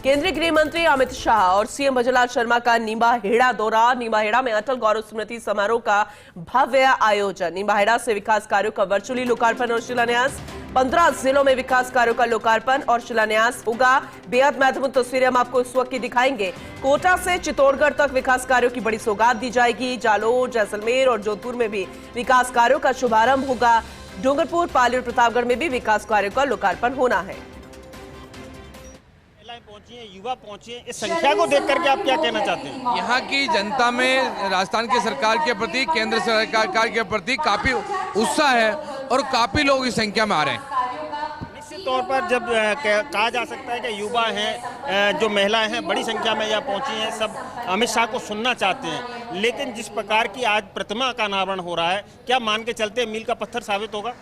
केंद्रीय गृह मंत्री अमित शाह और सीएम भजनलाल शर्मा का निम्बाहेड़ा दौरा। निम्बाहेड़ा में अटल गौरव स्मृति समारोह का भव्य आयोजन। निम्बाहेड़ा से विकास कार्यों का वर्चुअली लोकार्पण और शिलान्यास। 15 जिलों में विकास कार्यों का लोकार्पण और शिलान्यास होगा। बेहद महत्वपूर्ण तस्वीरें हम आपको इस वक्त की दिखाएंगे। कोटा से चित्तौड़गढ़ तक विकास कार्यों की बड़ी सौगात दी जाएगी। जालोर, जैसलमेर और जोधपुर में भी विकास कार्यों का शुभारंभ होगा। डूंगरपुर, पाली और प्रतापगढ़ में भी विकास कार्यों का लोकार्पण होना है। पहुंची है, युवा पहुंचे हैं, इस संख्या को देख करके आप क्या कहना चाहते हैं? यहाँ की जनता में राजस्थान की सरकार के प्रति, केंद्र सरकार के प्रति काफी उत्साह है और काफी लोग इस संख्या में आ रहे हैं। निश्चित तौर पर जब कहा जा सकता है कि युवा हैं, जो महिलाएं हैं, बड़ी संख्या में यहाँ पहुंची हैं, सब अमित शाह को सुनना चाहते हैं। लेकिन जिस प्रकार की आज प्रतिमा का अनावरण हो रहा है, क्या मान के चलते मील का पत्थर साबित होगा?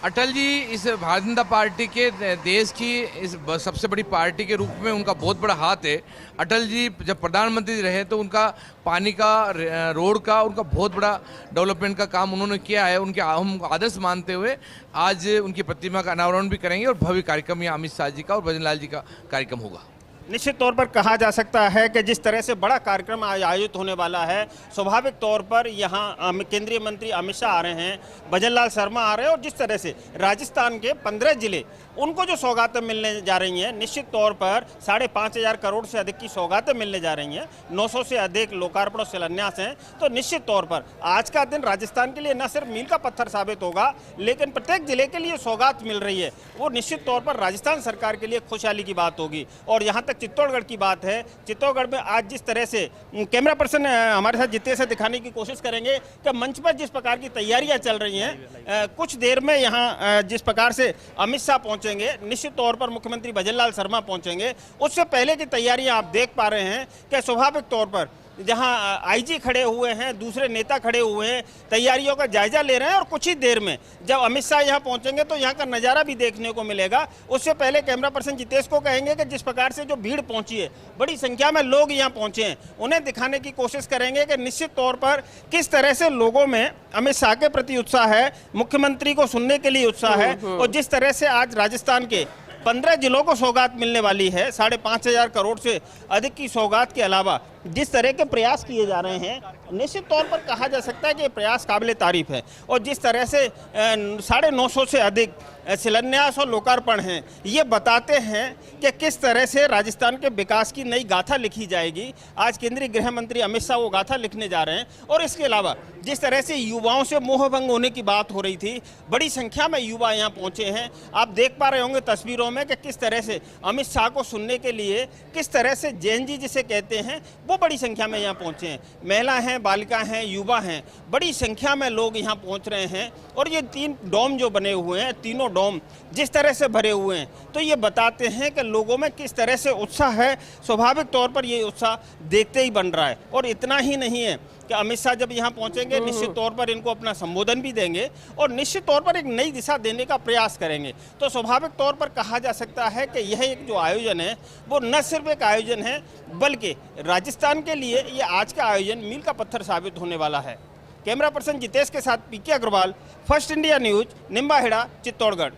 अटल जी इस भारतीय जनता पार्टी के देश की इस सबसे बड़ी पार्टी के रूप में उनका बहुत बड़ा हाथ है। अटल जी जब प्रधानमंत्री रहे तो उनका पानी का, रोड का, उनका बहुत बड़ा डेवलपमेंट का काम उन्होंने किया है। उनके हम आदर्श मानते हुए आज उनकी प्रतिमा का अनावरण भी करेंगे और भव्य कार्यक्रम यहाँ अमित शाह जी का और भजनलाल जी का कार्यक्रम होगा। निश्चित तौर पर कहा जा सकता है कि जिस तरह से बड़ा कार्यक्रम आयोजित होने वाला है, स्वाभाविक तौर पर यहाँ केंद्रीय मंत्री अमित शाह आ रहे हैं, भजनलाल शर्मा आ रहे हैं और जिस तरह से राजस्थान के 15 जिले उनको जो सौगातें मिलने जा रही हैं, निश्चित तौर पर 5,500 करोड़ से अधिक की सौगातें मिलने जा रही हैं, 900 से अधिक लोकार्पण और शिलान्यास हैं। तो निश्चित तौर पर आज का दिन राजस्थान के लिए न सिर्फ मील का पत्थर साबित होगा, लेकिन प्रत्येक जिले के लिए सौगात मिल रही है, वो निश्चित तौर पर राजस्थान सरकार के लिए खुशहाली की बात होगी। और यहाँ तक चित्तौड़गढ़ की बात है, चित्तौड़गढ़ में आज जिस तरह से कैमरा पर्सन हमारे साथ जितने से दिखाने की कोशिश करेंगे कि मंच पर जिस प्रकार की तैयारियां चल रही हैं, कुछ देर में यहाँ जिस प्रकार से अमित शाह पहुंचेंगे, निश्चित तौर पर मुख्यमंत्री भजनलाल शर्मा पहुंचेंगे, उससे पहले की तैयारियां आप देख पा रहे हैं कि स्वाभाविक तौर पर जहां आईजी खड़े हुए हैं, दूसरे नेता खड़े हुए हैं, तैयारियों का जायजा ले रहे हैं। और कुछ ही देर में जब अमित शाह यहां पहुंचेंगे तो यहां का नज़ारा भी देखने को मिलेगा। उससे पहले कैमरा पर्सन जितेश को कहेंगे कि जिस प्रकार से जो भीड़ पहुंची है, बड़ी संख्या में लोग यहां पहुंचे हैं, उन्हें दिखाने की कोशिश करेंगे कि निश्चित तौर पर किस तरह से लोगों में अमित शाह के प्रति उत्साह है, मुख्यमंत्री को सुनने के लिए उत्साह है। और जिस तरह से आज राजस्थान के 15 जिलों को सौगात मिलने वाली है, 5,500 करोड़ से अधिक की सौगात के अलावा जिस तरह के प्रयास किए जा रहे हैं, निश्चित तौर पर कहा जा सकता है कि ये प्रयास काबिले तारीफ है। और जिस तरह से 950 से अधिक शिलान्यास और लोकार्पण हैं, ये बताते हैं कि किस तरह से राजस्थान के विकास की नई गाथा लिखी जाएगी। आज केंद्रीय गृह मंत्री अमित शाह वो गाथा लिखने जा रहे हैं। और इसके अलावा जिस तरह से युवाओं से मोहभंग होने की बात हो रही थी, बड़ी संख्या में युवा यहाँ पहुँचे हैं। आप देख पा रहे होंगे तस्वीरों में कि किस तरह से अमित शाह को सुनने के लिए, किस तरह से जैन जी जिसे कहते हैं, वो बड़ी संख्या में यहाँ पहुँचे हैं। महिला हैं, बालिका हैं, युवा हैं, बड़ी संख्या में लोग यहाँ पहुँच रहे हैं। और ये 3 डोम जो बने हुए हैं, तीनों डोम जिस तरह से भरे हुए हैं, तो ये बताते हैं कि लोगों में किस तरह से उत्साह है। स्वाभाविक तौर पर ये उत्साह देखते ही बन रहा है। और इतना ही नहीं है कि अमित शाह जब यहाँ पहुँचेंगे, निश्चित तौर पर इनको अपना संबोधन भी देंगे और निश्चित तौर पर एक नई दिशा देने का प्रयास करेंगे। तो स्वाभाविक तौर पर कहा जा सकता है कि यह एक जो आयोजन है, वो न सिर्फ एक आयोजन है, बल्कि राजस्थान के लिए ये आज का आयोजन मील का पत्थर साबित होने वाला है। कैमरा पर्सन जितेश के साथ PK Agarwal, first India news, Nimbahera, Chittorgarh.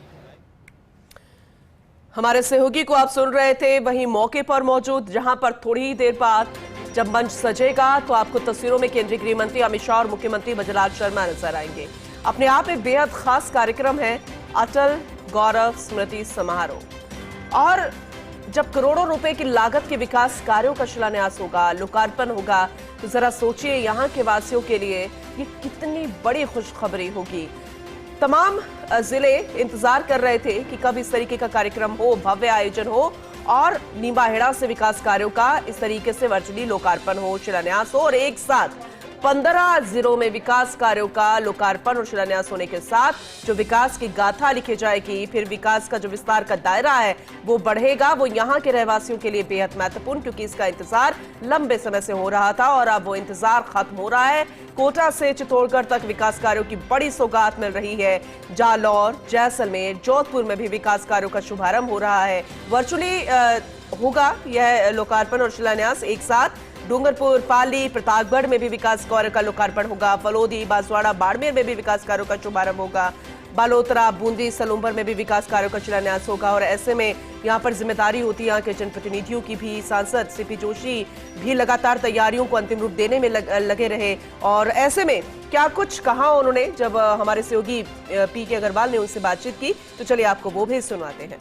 हमारे सहयोगी को आप सुन रहे थे, वहीं मौके पर मौजूद, जहां पर थोड़ी ही देर बाद जब मंच सजेगा तो आपको तस्वीरों में केंद्रीय गृह मंत्री अमित शाह और मुख्यमंत्री भजनलाल शर्मा नजर आएंगे। अपने आप में बेहद खास कार्यक्रम है अटल गौरव स्मृति समारोह। और जब करोड़ों रुपए की लागत के विकास कार्यों का शिलान्यास होगा, लोकार्पण होगा, तो जरा सोचिए यहाँ के वासियों के लिए ये कितनी बड़ी खुशखबरी होगी। तमाम जिले इंतजार कर रहे थे कि कब इस तरीके का कार्यक्रम हो, भव्य आयोजन हो और निम्बाहेड़ा से विकास कार्यों का इस तरीके से वर्चुअली लोकार्पण हो, शिलान्यास हो और एक साथ 15 जिलों में विकास कार्यों का लोकार्पण और शिलान्यास होने के साथ जो विकास की गाथा लिखी जाएगी, फिर विकास का जो विस्तार का दायरा है वो बढ़ेगा। वो यहाँ के रहवासियों के लिए बेहद महत्वपूर्ण, क्योंकि इसका इंतजार लंबे समय से हो रहा था और अब वो इंतजार खत्म हो रहा है। कोटा से चित्तौड़गढ़ तक विकास कार्यों की बड़ी सौगात मिल रही है। जालौर, जैसलमेर, जोधपुर में भी विकास कार्यों का शुभारंभ हो रहा है। वर्चुअली होगा यह लोकार्पण और शिलान्यास एक साथ। डूंगरपुर, पाली, प्रतापगढ़ में भी विकास कार्यों का लोकार्पण होगा। फलोदी, बांसवाड़ा, बाड़मेर में भी विकास कार्यों का शुभारंभ होगा। बालोतरा, बूंदी, सलूंबर में भी विकास कार्यों का शिलान्यास होगा और ऐसे में यहाँ पर जिम्मेदारी होती है यहाँ के जनप्रतिनिधियों की भी। सांसद सीपी जोशी भी लगातार तैयारियों को अंतिम रूप देने में लगे रहे और ऐसे में क्या कुछ कहा उन्होंने जब हमारे सहयोगी पीके अग्रवाल ने उनसे बातचीत की, तो चलिए आपको वो भी सुनाते हैं।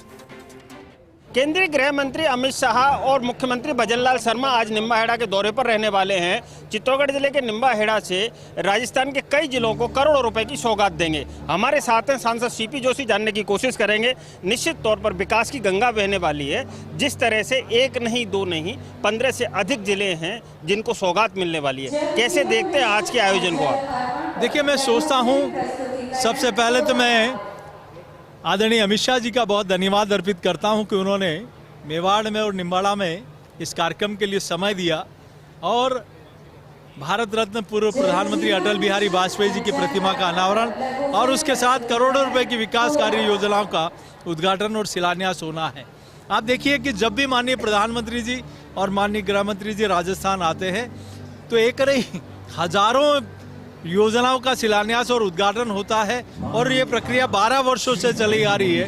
केंद्रीय गृह मंत्री अमित शाह और मुख्यमंत्री भजनलाल शर्मा आज निम्बाहेड़ा के दौरे पर रहने वाले हैं। चित्तौड़गढ़ जिले के निम्बाहेड़ा से राजस्थान के कई जिलों को करोड़ों रुपए की सौगात देंगे। हमारे साथ हैं सांसद सीपी जोशी, जानने की कोशिश करेंगे। निश्चित तौर पर विकास की गंगा बहने वाली है। जिस तरह से एक नहीं, दो नहीं, 15 से अधिक जिले हैं जिनको सौगात मिलने वाली है। कैसे देखते हैं आज के आयोजन को आप? देखिए, मैं सोचता हूँ सबसे पहले तो मैं आदरणीय अमित शाह जी का बहुत धन्यवाद अर्पित करता हूं कि उन्होंने मेवाड़ में और निम्बाड़ा में इस कार्यक्रम के लिए समय दिया और भारत रत्न पूर्व प्रधानमंत्री अटल बिहारी वाजपेयी जी की प्रतिमा का अनावरण और उसके साथ करोड़ों रुपए की विकास कार्य योजनाओं का उद्घाटन और शिलान्यास होना है। आप देखिए कि जब भी माननीय प्रधानमंत्री जी और माननीय गृह मंत्री जी राजस्थान आते हैं तो एक नहीं हजारों योजनाओं का शिलान्यास और उद्घाटन होता है और ये प्रक्रिया 12 वर्षों से चली आ रही है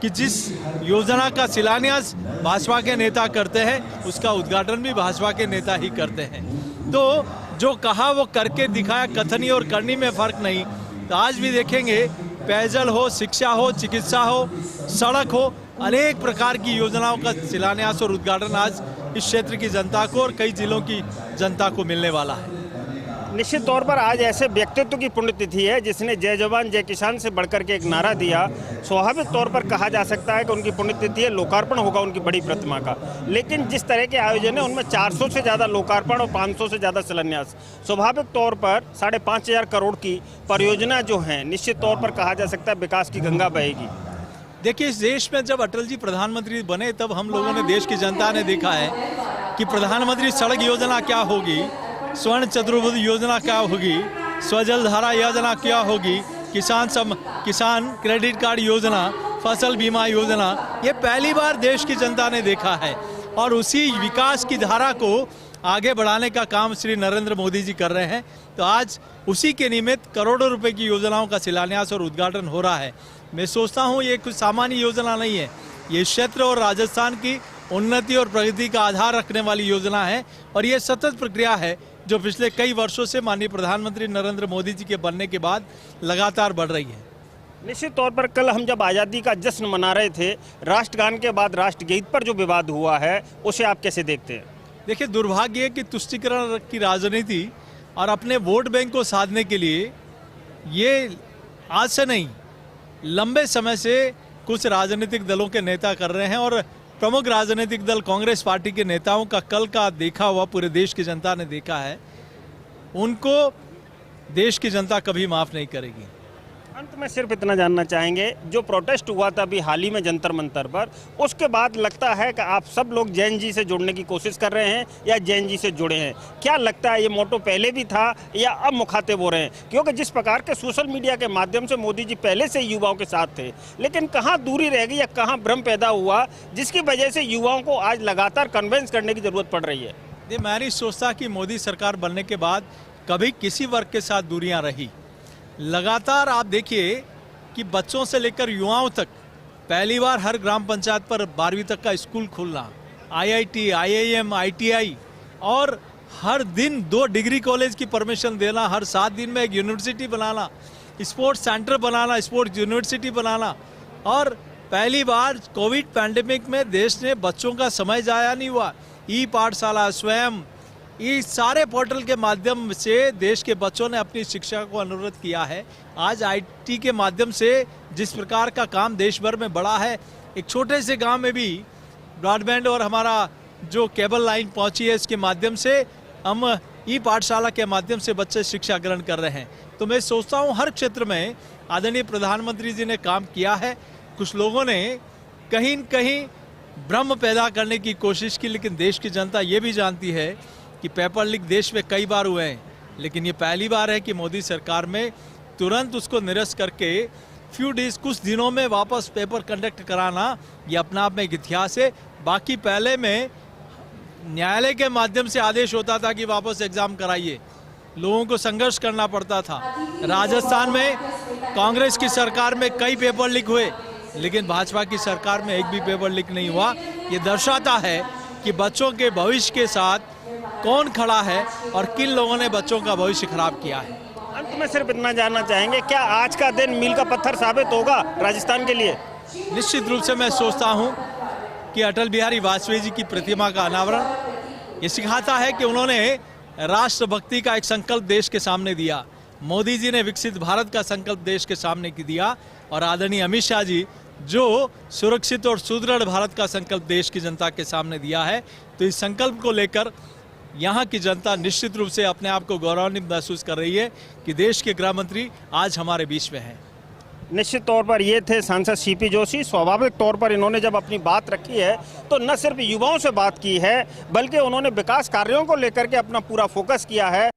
कि जिस योजना का शिलान्यास भाजपा के नेता करते हैं उसका उद्घाटन भी भाजपा के नेता ही करते हैं। तो जो कहा वो करके दिखाया, कथनी और करनी में फर्क नहीं। तो आज भी देखेंगे पेयजल हो, शिक्षा हो, चिकित्सा हो, सड़क हो, अनेक प्रकार की योजनाओं का शिलान्यास और उद्घाटन आज इस क्षेत्र की जनता को और कई जिलों की जनता को मिलने वाला है। निश्चित तौर पर आज ऐसे व्यक्तित्व की पुण्यतिथि है जिसने जय जवान जय किसान से बढ़कर के एक नारा दिया। स्वाभाविक तौर पर कहा जा सकता है कि उनकी पुण्यतिथि है, लोकार्पण होगा उनकी बड़ी प्रतिमा का। लेकिन जिस तरह के आयोजन है उनमें 400 से ज़्यादा लोकार्पण और 500 से ज़्यादा शिलान्यास, स्वाभाविक तौर पर 5,500 करोड़ की परियोजना जो है, निश्चित तौर पर कहा जा सकता है विकास की गंगा बहेगी। देखिए, इस देश में जब अटल जी प्रधानमंत्री बने तब हम लोगों ने, देश की जनता ने देखा है कि प्रधानमंत्री सड़क योजना क्या होगी, स्वर्ण चतुर्भुज योजना क्या होगी, स्वजल धारा योजना क्या होगी, किसान क्रेडिट कार्ड योजना, फसल बीमा योजना, ये पहली बार देश की जनता ने देखा है। और उसी विकास की धारा को आगे बढ़ाने का काम श्री नरेंद्र मोदी जी कर रहे हैं। तो आज उसी के निमित्त करोड़ों रुपए की योजनाओं का शिलान्यास और उद्घाटन हो रहा है। मैं सोचता हूँ ये कुछ सामान्य योजना नहीं है, ये क्षेत्र और राजस्थान की उन्नति और प्रगति का आधार रखने वाली योजना है और ये सतत प्रक्रिया है जो पिछले कई वर्षों से माननीय प्रधानमंत्री नरेंद्र मोदी जी के बनने के बाद लगातार बढ़ रही है। निश्चित तौर पर कल हम जब आज़ादी का जश्न मना रहे थे, राष्ट्रगान के बाद राष्ट्रगीत पर जो विवाद हुआ है उसे आप कैसे देखते हैं? देखिए, दुर्भाग्य है कि तुष्टीकरण की राजनीति और अपने वोट बैंक को साधने के लिए ये आज से नहीं, लंबे समय से कुछ राजनीतिक दलों के नेता कर रहे हैं और प्रमुख राजनीतिक दल कांग्रेस पार्टी के नेताओं का कल का देखा हुआ पूरे देश की जनता ने देखा है। उनको देश की जनता कभी माफ नहीं करेगी। अंत में सिर्फ इतना जानना चाहेंगे, जो प्रोटेस्ट हुआ था अभी हाल ही में जंतर मंतर पर, उसके बाद लगता है कि आप सब लोग जैन जी से जुड़ने की कोशिश कर रहे हैं या जैन जी से जुड़े हैं? क्या लगता है, ये मोटो पहले भी था या अब मुखातिब हो रहे हैं? क्योंकि जिस प्रकार के सोशल मीडिया के माध्यम से मोदी जी पहले से युवाओं के साथ थे, लेकिन कहाँ दूरी रह गई या कहाँ भ्रम पैदा हुआ जिसकी वजह से युवाओं को आज लगातार कन्विंस करने की जरूरत पड़ रही है? ये मैं नहीं सोचता कि मोदी सरकार बनने के बाद कभी किसी वर्ग के साथ दूरियां रही। लगातार आप देखिए कि बच्चों से लेकर युवाओं तक पहली बार हर ग्राम पंचायत पर 12वीं तक का स्कूल खुलना, IIT, IIM, ITI और हर दिन 2 डिग्री कॉलेज की परमिशन देना, हर 7 दिन में एक यूनिवर्सिटी बनाना, स्पोर्ट्स सेंटर बनाना, स्पोर्ट्स यूनिवर्सिटी बनाना। और पहली बार कोविड पैंडेमिक में देश ने बच्चों का समय जाया नहीं हुआ। ई पाठशाला, स्वयं, ये सारे पोर्टल के माध्यम से देश के बच्चों ने अपनी शिक्षा को अनुरोध किया है। आज IT के माध्यम से जिस प्रकार का काम देश भर में बढ़ा है, एक छोटे से गांव में भी ब्रॉडबैंड और हमारा जो केबल लाइन पहुंची है, इसके माध्यम से हम ई पाठशाला के माध्यम से बच्चे शिक्षा ग्रहण कर रहे हैं। तो मैं सोचता हूं हर क्षेत्र में आदरणीय प्रधानमंत्री जी ने काम किया है। कुछ लोगों ने कहीं न कहीं भ्रम पैदा करने की कोशिश की, लेकिन देश की जनता ये भी जानती है कि पेपर लीक देश में कई बार हुए हैं, लेकिन ये पहली बार है कि मोदी सरकार में तुरंत उसको निरस्त करके कुछ दिनों में वापस पेपर कंडक्ट कराना, ये अपना आप में एक इतिहास है। बाकी पहले में न्यायालय के माध्यम से आदेश होता था कि वापस एग्जाम कराइए, लोगों को संघर्ष करना पड़ता था। राजस्थान में कांग्रेस की सरकार में कई पेपर लीक हुए, लेकिन भाजपा की सरकार में एक भी पेपर लीक नहीं हुआ। ये दर्शाता है कि बच्चों के भविष्य के साथ कौन खड़ा है और किन लोगों ने बच्चों का भविष्य खराब किया है। अंत में सिर्फ इतना जानना चाहेंगे, क्या आज का दिन मील का पत्थर साबित होगा राजस्थान के लिए? निश्चित रूप से मैं सोचता हूं कि अटल बिहारी वाजपेयी जी की प्रतिमा का अनावरण ये सिखाता है कि उन्होंने राष्ट्रभक्ति का एक संकल्प देश के सामने दिया। मोदी जी ने विकसित भारत का संकल्प देश के सामने दिया और आदरणीय अमित शाह जी जो सुरक्षित और सुदृढ़ भारत का संकल्प देश की जनता के सामने दिया है। तो इस संकल्प को लेकर यहाँ की जनता निश्चित रूप से अपने आप को गौरवान्वित महसूस कर रही है कि देश के गृह मंत्री आज हमारे बीच में हैं। निश्चित तौर पर ये थे सांसद सीपी जोशी। स्वाभाविक तौर पर इन्होंने जब अपनी बात रखी है तो न सिर्फ युवाओं से बात की है, बल्कि उन्होंने विकास कार्यों को लेकर के अपना पूरा फोकस किया है।